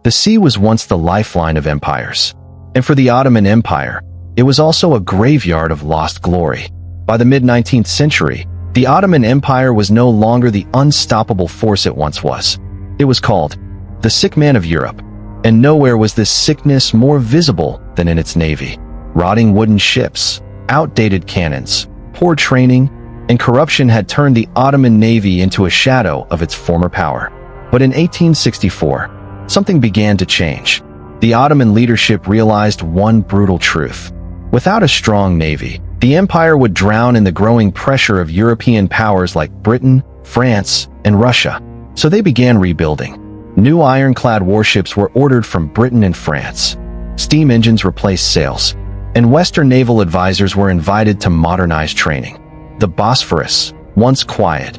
The sea was once the lifeline of empires. And for the Ottoman Empire, it was also a graveyard of lost glory. By the mid-19th century, the Ottoman Empire was no longer the unstoppable force it once was. It was called the sick man of Europe, and nowhere was this sickness more visible than in its navy. Rotting wooden ships, outdated cannons, poor training, and corruption had turned the Ottoman Navy into a shadow of its former power. But in 1864, something began to change. The Ottoman leadership realized one brutal truth. Without a strong navy, the empire would drown in the growing pressure of European powers like Britain, France, and Russia. So they began rebuilding. New ironclad warships were ordered from Britain and France. Steam engines replaced sails, and Western naval advisors were invited to modernize training. The Bosphorus, once quiet,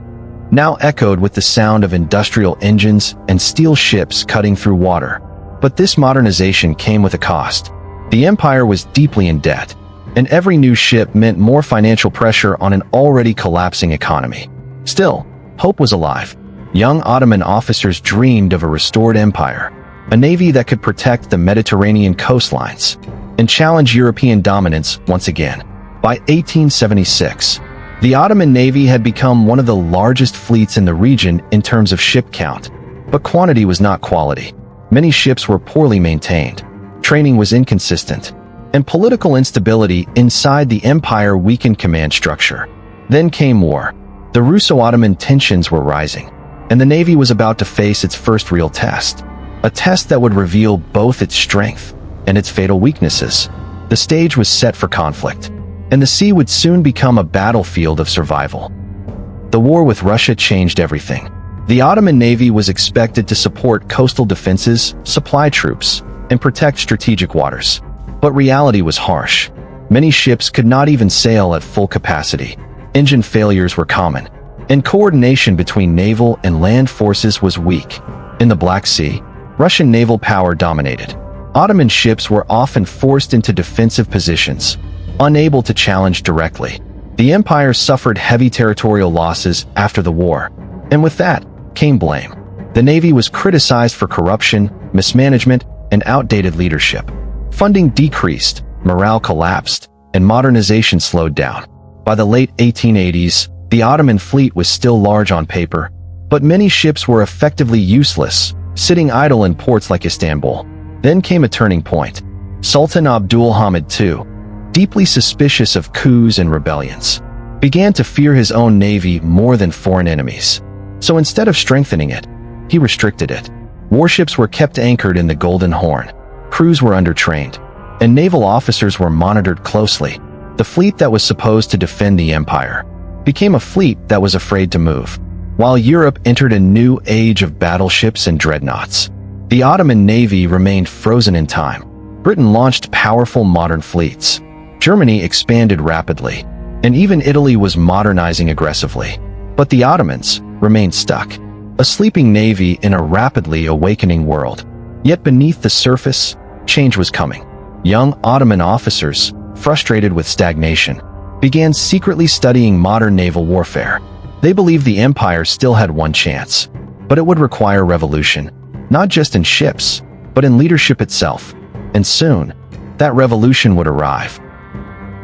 now echoed with the sound of industrial engines and steel ships cutting through water. But this modernization came with a cost. The empire was deeply in debt, and every new ship meant more financial pressure on an already collapsing economy. Still, hope was alive. Young Ottoman officers dreamed of a restored empire, a navy that could protect the Mediterranean coastlines and challenge European dominance once again. By 1876, the Ottoman Navy had become one of the largest fleets in the region in terms of ship count, but quantity was not quality. Many ships were poorly maintained, training was inconsistent, and political instability inside the empire weakened command structure. Then came war. The Russo-Ottoman tensions were rising, and the Navy was about to face its first real test, a test that would reveal both its strength and its fatal weaknesses. The stage was set for conflict, and the sea would soon become a battlefield of survival. The war with Russia changed everything. The Ottoman Navy was expected to support coastal defenses, supply troops, and protect strategic waters. But reality was harsh. Many ships could not even sail at full capacity. Engine failures were common, and coordination between naval and land forces was weak. In the Black Sea, Russian naval power dominated. Ottoman ships were often forced into defensive positions, unable to challenge directly. The empire suffered heavy territorial losses after the war, and with that came blame. The Navy was criticized for corruption, mismanagement, and outdated leadership. Funding decreased, morale collapsed, and modernization slowed down. By the late 1880s, the Ottoman fleet was still large on paper, but many ships were effectively useless, sitting idle in ports like Istanbul. Then came a turning point. Sultan Abdulhamid II, deeply suspicious of coups and rebellions, began to fear his own navy more than foreign enemies. So instead of strengthening it, he restricted it. Warships were kept anchored in the Golden Horn, crews were undertrained, and naval officers were monitored closely. The fleet that was supposed to defend the empire became a fleet that was afraid to move. While Europe entered a new age of battleships and dreadnoughts, the Ottoman Navy remained frozen in time. Britain launched powerful modern fleets. Germany expanded rapidly, and even Italy was modernizing aggressively. But the Ottomans remained stuck, a sleeping navy in a rapidly awakening world. Yet beneath the surface, change was coming. Young Ottoman officers, frustrated with stagnation, began secretly studying modern naval warfare. They believed the empire still had one chance, but it would require revolution, not just in ships, but in leadership itself. And soon, that revolution would arrive.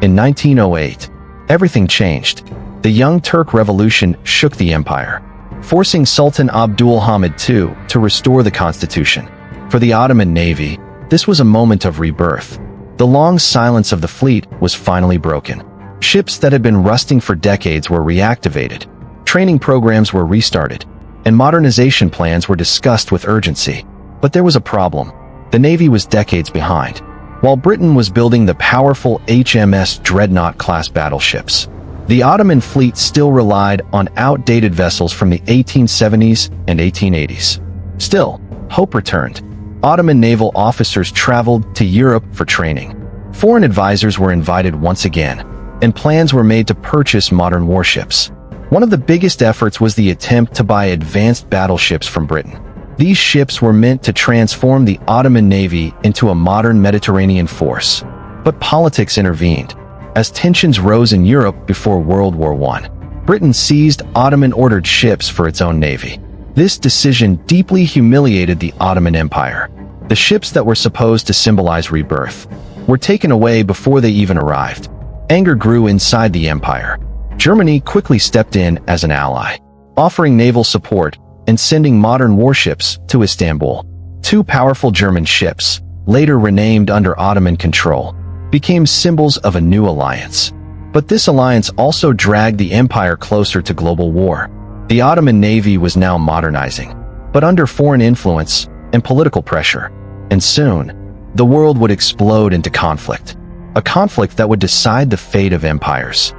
In 1908, everything changed. The Young Turk Revolution shook the empire, forcing Sultan Abdulhamid II to restore the constitution. For the Ottoman Navy, this was a moment of rebirth. The long silence of the fleet was finally broken. Ships that had been rusting for decades were reactivated, training programs were restarted, and modernization plans were discussed with urgency. But there was a problem. The Navy was decades behind. While Britain was building the powerful HMS Dreadnought-class battleships, the Ottoman fleet still relied on outdated vessels from the 1870s and 1880s. Still, hope returned. Ottoman naval officers traveled to Europe for training. Foreign advisors were invited once again, and plans were made to purchase modern warships. One of the biggest efforts was the attempt to buy advanced battleships from Britain. These ships were meant to transform the Ottoman Navy into a modern Mediterranean force. But politics intervened. As tensions rose in Europe before World War I, Britain seized Ottoman-ordered ships for its own navy. This decision deeply humiliated the Ottoman Empire. The ships that were supposed to symbolize rebirth were taken away before they even arrived. Anger grew inside the empire. Germany quickly stepped in as an ally, offering naval support and sending modern warships to Istanbul. Two powerful German ships, later renamed under Ottoman control, became symbols of a new alliance. But this alliance also dragged the empire closer to global war. The Ottoman Navy was now modernizing, but under foreign influence and political pressure. And soon, the world would explode into conflict. A conflict that would decide the fate of empires.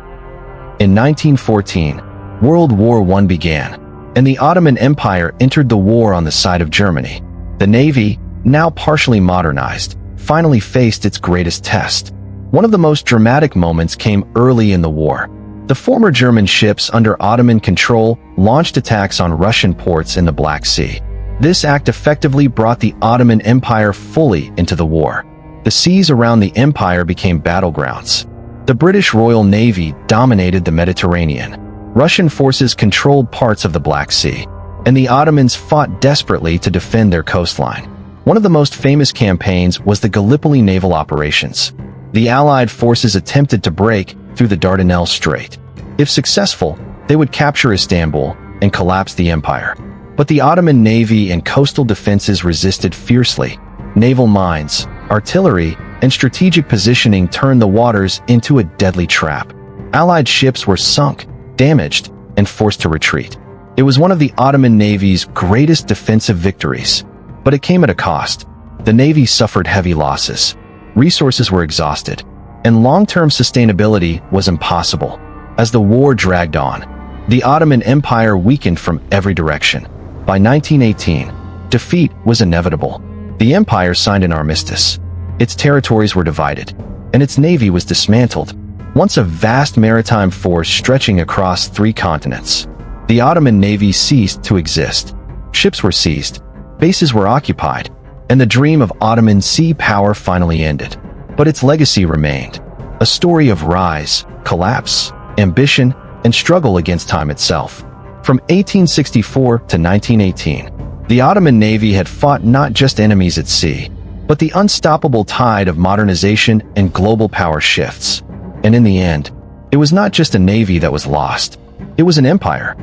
In 1914, World War I began, and the Ottoman Empire entered the war on the side of Germany. The Navy, now partially modernized, finally faced its greatest test. One of the most dramatic moments came early in the war. The former German ships under Ottoman control launched attacks on Russian ports in the Black Sea. This act effectively brought the Ottoman Empire fully into the war. The seas around the empire became battlegrounds. The British Royal Navy dominated the Mediterranean. Russian forces controlled parts of the Black Sea, and the Ottomans fought desperately to defend their coastline. One of the most famous campaigns was the Gallipoli naval operations. The Allied forces attempted to break through the Dardanelles Strait. If successful, they would capture Istanbul and collapse the empire. But the Ottoman Navy and coastal defenses resisted fiercely. Naval mines, artillery, and strategic positioning turned the waters into a deadly trap. Allied ships were sunk, damaged, and forced to retreat. It was one of the Ottoman Navy's greatest defensive victories. But it came at a cost. The Navy suffered heavy losses. Resources were exhausted, and long-term sustainability was impossible. As the war dragged on, the Ottoman Empire weakened from every direction. By 1918, defeat was inevitable. The empire signed an armistice. Its territories were divided, and its navy was dismantled. Once a vast maritime force stretching across 3 continents, the Ottoman Navy ceased to exist. Ships were seized, bases were occupied, and the dream of Ottoman sea power finally ended. But its legacy remained, a story of rise, collapse, ambition, and struggle against time itself. From 1864 to 1918, the Ottoman Navy had fought not just enemies at sea, but the unstoppable tide of modernization and global power shifts. And in the end, it was not just a navy that was lost, it was an empire.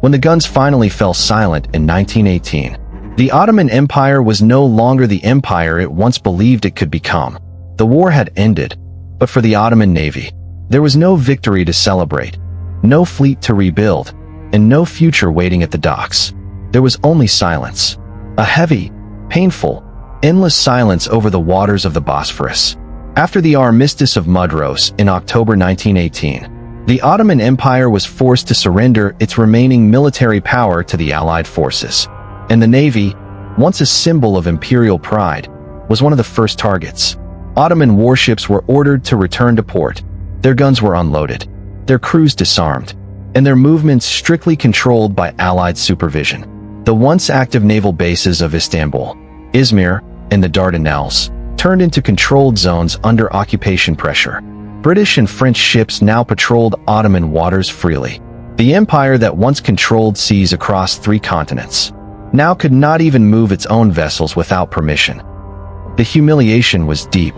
When the guns finally fell silent in 1918, the Ottoman Empire was no longer the empire it once believed it could become. The war had ended, but for the Ottoman Navy, there was no victory to celebrate, no fleet to rebuild, and no future waiting at the docks. There was only silence, a heavy, painful, endless silence over the waters of the Bosphorus. After the Armistice of Mudros in October 1918, the Ottoman Empire was forced to surrender its remaining military power to the Allied forces. And the Navy, once a symbol of imperial pride, was one of the first targets. Ottoman warships were ordered to return to port. Their guns were unloaded, their crews disarmed, and their movements strictly controlled by Allied supervision. The once active naval bases of Istanbul, Izmir, and the Dardanelles turned into controlled zones under occupation pressure. British and French ships now patrolled Ottoman waters freely. The empire that once controlled seas across 3 continents now could not even move its own vessels without permission. The humiliation was deep.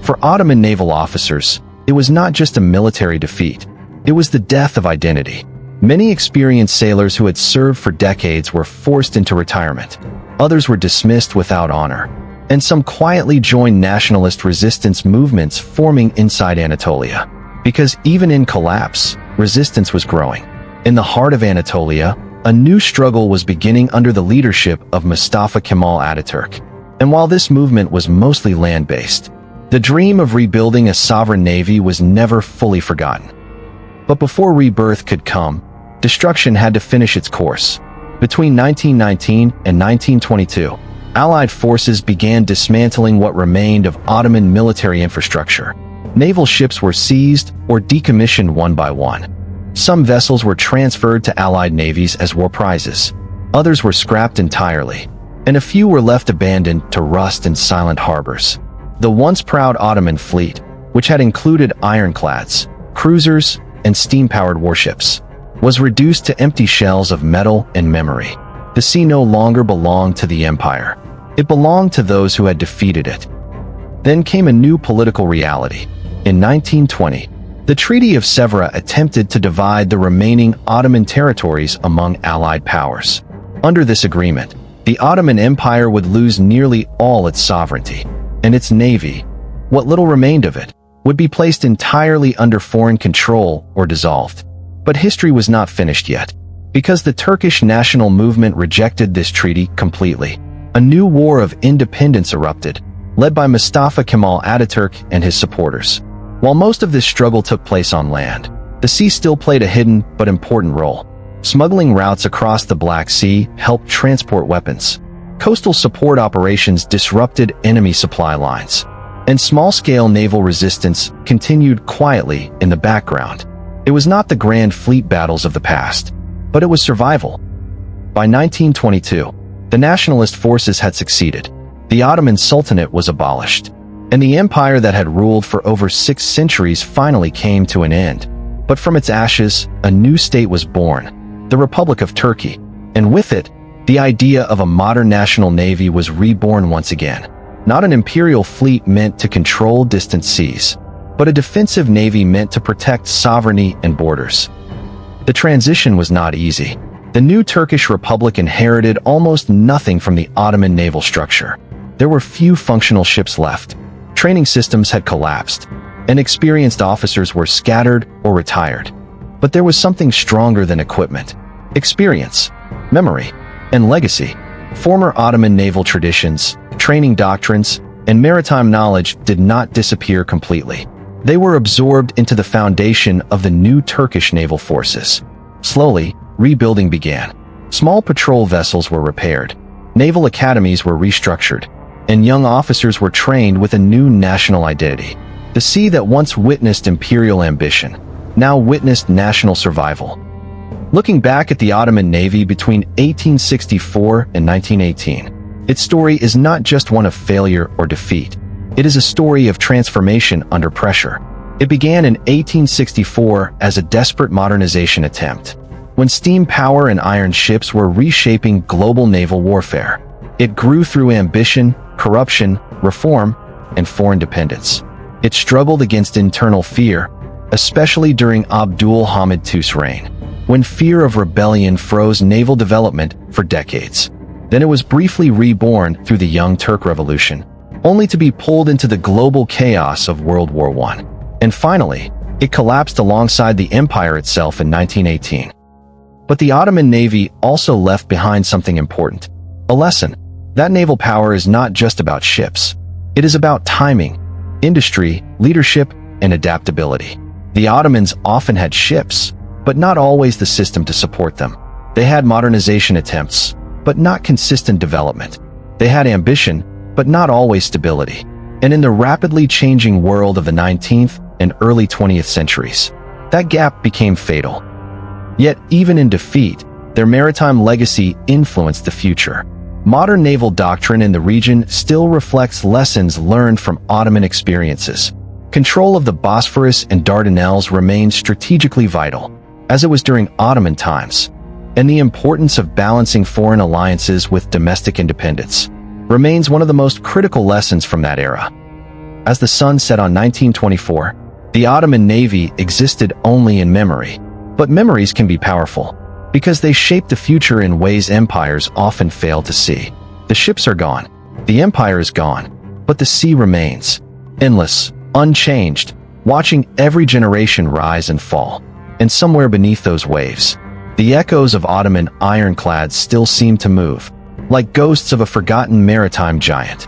For Ottoman naval officers, it was not just a military defeat. It was the death of identity. Many experienced sailors who had served for decades were forced into retirement. Others were dismissed without honor, and some quietly joined nationalist resistance movements forming inside Anatolia. Because even in collapse, resistance was growing. In the heart of Anatolia, a new struggle was beginning under the leadership of Mustafa Kemal Ataturk. And while this movement was mostly land-based, the dream of rebuilding a sovereign navy was never fully forgotten. But before rebirth could come, destruction had to finish its course. Between 1919 and 1922, Allied forces began dismantling what remained of Ottoman military infrastructure. Naval ships were seized or decommissioned one by one. Some vessels were transferred to Allied navies as war prizes. Others were scrapped entirely, and a few were left abandoned to rust in silent harbors. The once proud Ottoman fleet, which had included ironclads, cruisers, and steam-powered warships, was reduced to empty shells of metal and memory. The sea no longer belonged to the empire. It belonged to those who had defeated it. Then came a new political reality. In 1920, the Treaty of Sèvres attempted to divide the remaining Ottoman territories among Allied powers. Under this agreement, the Ottoman Empire would lose nearly all its sovereignty, and its navy, what little remained of it, would be placed entirely under foreign control or dissolved. But history was not finished yet, because the Turkish national movement rejected this treaty completely. A new war of independence erupted, led by Mustafa Kemal Ataturk and his supporters. While most of this struggle took place on land, the sea still played a hidden but important role. Smuggling routes across the Black Sea helped transport weapons. Coastal support operations disrupted enemy supply lines. And small-scale naval resistance continued quietly in the background. It was not the grand fleet battles of the past, but it was survival. By 1922, the nationalist forces had succeeded. The Ottoman Sultanate was abolished, and the empire that had ruled for over 6 centuries finally came to an end. But from its ashes, a new state was born, the Republic of Turkey, and with it, the idea of a modern national navy was reborn once again. Not an imperial fleet meant to control distant seas, but a defensive navy meant to protect sovereignty and borders. The transition was not easy. The new Turkish Republic inherited almost nothing from the Ottoman naval structure. There were few functional ships left. Training systems had collapsed, and experienced officers were scattered or retired. But there was something stronger than equipment: experience, memory, and legacy. Former Ottoman naval traditions, training doctrines, and maritime knowledge did not disappear completely. They were absorbed into the foundation of the new Turkish naval forces. Slowly, rebuilding began. Small patrol vessels were repaired, naval academies were restructured, and young officers were trained with a new national identity. The sea that once witnessed imperial ambition now witnessed national survival. Looking back at the Ottoman Navy between 1864 and 1918, its story is not just one of failure or defeat. It is a story of transformation under pressure. It began in 1864 as a desperate modernization attempt, when steam power and iron ships were reshaping global naval warfare. It grew through ambition, corruption, reform, and foreign dependence. It struggled against internal fear, especially during Abdul Hamid II's reign, when fear of rebellion froze naval development for decades. Then it was briefly reborn through the Young Turk Revolution, only to be pulled into the global chaos of World War I. And finally, it collapsed alongside the empire itself in 1918. But the Ottoman Navy also left behind something important: a lesson. That naval power is not just about ships. It is about timing, industry, leadership, and adaptability. The Ottomans often had ships, but not always the system to support them. They had modernization attempts, but not consistent development. They had ambition, but not always stability. And in the rapidly changing world of the 19th and early 20th centuries, that gap became fatal. Yet, even in defeat, their maritime legacy influenced the future. Modern naval doctrine in the region still reflects lessons learned from Ottoman experiences. Control of the Bosphorus and Dardanelles remains strategically vital, as it was during Ottoman times, and the importance of balancing foreign alliances with domestic independence remains one of the most critical lessons from that era. As the sun set on 1924, the Ottoman Navy existed only in memory, but memories can be powerful, because they shape the future in ways empires often fail to see. The ships are gone, the empire is gone, but the sea remains, endless, unchanged, watching every generation rise and fall. And somewhere beneath those waves, the echoes of Ottoman ironclads still seem to move, like ghosts of a forgotten maritime giant.